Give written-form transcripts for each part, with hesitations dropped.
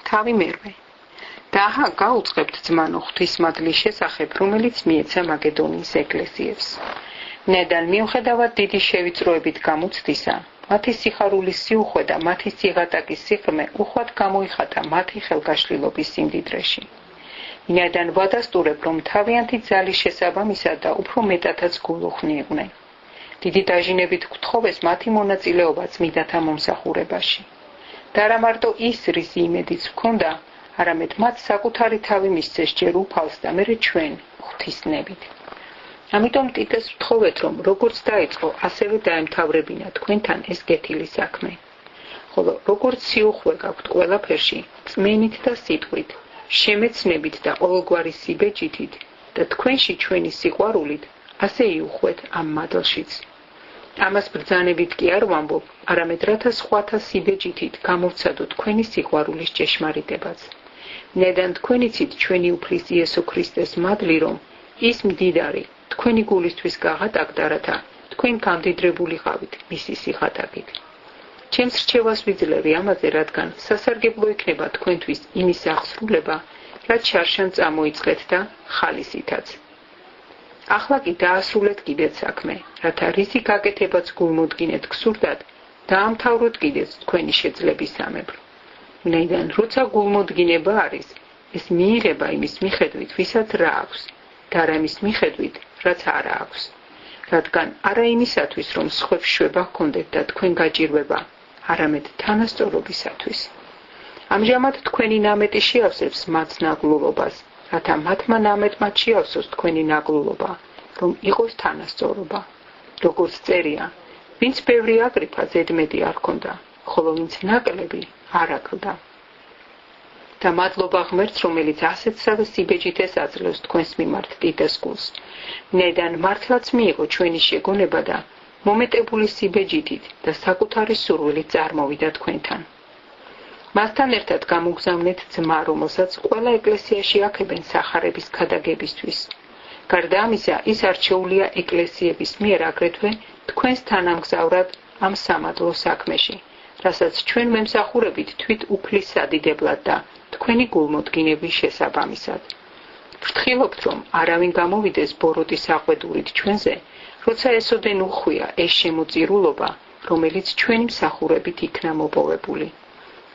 თავი მერვე. და ახლა გაუწყებთ ძმანო ღვთისმადლის შესახებ, რომელიც მიეცა მაკედონიის ეკლესიებს. ნედან მიუხედავად დიდი შევიწროებით გამოცდისა, მათი სიხარულის სიუხვე და მათი სიღატაკის სიღრმე უხვად გამოიხატა მათი ხელგაშლილობის სიმდიდრეში. ვინაიდან ვადასტურებ, რომ თავიანთი ძალის შესაბამისად და უფრო მეტადაც გულუხნიებდნენ. დიდი დაჟინებით გთხოვეს მათი მონაწილეობა წმიდათა მომსახურებაში. და არა მარტო ის, რის იმედიც ჰქონდა, არამედ მათ საკუთარი თავი მისცეს ჯერ უფალს და მერე ჩვენ ღვთისნებით. ამიტომ ტიტეს ვთხოვეთ, რომ როგორც დაიწყო, ასევე დაემთავრებინა თქვენთან ეს კეთილი საქმე. ხოლო როგორც სიუხვე გაქვთ ყველაფერში, წმენით და სიტყვით, შემეცნებით და ყოველგვარი სიბეჭითით და თქვენში ჩვენი სიყვარულით, ასე იუხვეთ ამ მადლშიც. ამას ბრძანებით კი არ ვამბობ, არამედ რათა სხვათა სიბეჭითით გამოვცადოთ თქვენი სიყვარულის ჭეშმარიტებაც. ნედან თქვენ იცით ჩვენი უფლის იესო ქრისტეს მადლი, რომ ის მდიდარი თქვენი გულისთვის გაღატაკდა, რათა თქვენ გამდიდრებულიყავით მისი სიხატაკით. ჩემს რჩევას ვიძლევი ამაზე, რადგან სასარგებლო იქნება თქვენთვის იმის აღსრულება, რაც შარშან წამოიწყეთ და ხალისითაც. ახლა კი დაასრულეთ კიდეც საქმე, რათა რისი გაკეთებაც გულმოდგინეთ გსურდათ, დაამთავროთ კიდეც თქვენი შეძლებისამებრ. ვინაიდან როცა გულმოდგინება არის, ეს მიიღება იმის მიხედვით, ვისაც რა აქვს, და არა იმის მიხედვით, რაც არ აქვს. რადგან არა იმისათვის, რომ სხვებს შვება ჰქონდეთ და თქვენ გაჭირვება, არამედ თანასწორობისათვის. ამჟამად თქვენი ნამეტი შეავსებს მათ ნაგლულობას, რათა მათმა ნამეტმა შეავსოს თქვენი ნაგლულობა, რომ იყოს თანასწორობა. როგორც წერია, ვინც ბევრი აკრიფა, ზედმეტი არ ჰქონდა, ხოლო ვინც ნაკლები არ აკლდა. და მადლობა ღმერთს, რომელიც ასეთსავე სიბეჭით ესაძლევს თქვენს მიმართ ტიტეს გულს. ნედან მართლაც მიიღო ჩვენი შეგონება და მომეტებული სიბეჭითით და საკუთარი სურვილით წარმოვიდა თქვენთან. მასთან ერთად გამოგზავნეთ ძმა, რომელსაც ყველა ეკლესიაში აქებენ სახარების ქადაგებისთვის. გარდა ამისა, ის არჩეულია ეკლესიების მიერ აგრეთვე თქვენს თანამგზავრად ამ სამადლო საქმეში, რასაც ჩვენ ვემსახურებით თვით უფლის სადიდებლად და თქვენი გულმოდგინების შესაბამისად. ვფრთხილობთ, რომ არავინ გამოვიდეს ბოროტის აყვედურით ჩვენზე, როცა ესოდენ უხვია ეს შემოწირულობა, რომელიც ჩვენი მსახურებით იქნა მოპოვებული.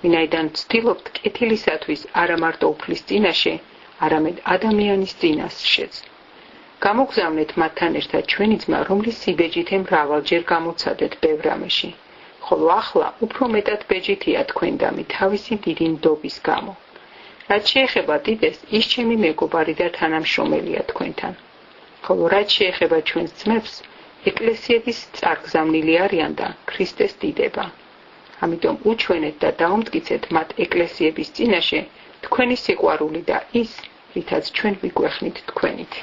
ვინაიდან ვცდილობთ კეთილისათვის არა მარტო უფლის წინაშე, არამედ ადამიანის წინაშეც. გამოგზავნეთ მათთან ერთად ჩვენი ძმა, რომლის სიბეჭითე მრავალჯერ გამოცადეთ ბევრ რამეში, ხოლო ახლა უფრო მეტად ბეჭითია თქვენდამი თავისი დიდი ნდობის გამო. რაც შეეხება ტიტეს, ის ჩემი მეგობარი და თანამშრომელია თქვენთან. ხოლო რაც შეეხება ჩვენს ძმებს, ეკლესიების წარგზავნილი არიან და ქრისტეს დიდება. ამიტომ უჩვენეთ და დაუმტკიცეთ მათ ეკლესიების წინაშე თქვენი სიყვარული და ის, რითაც ჩვენ ვიგვეხნით თქვენით.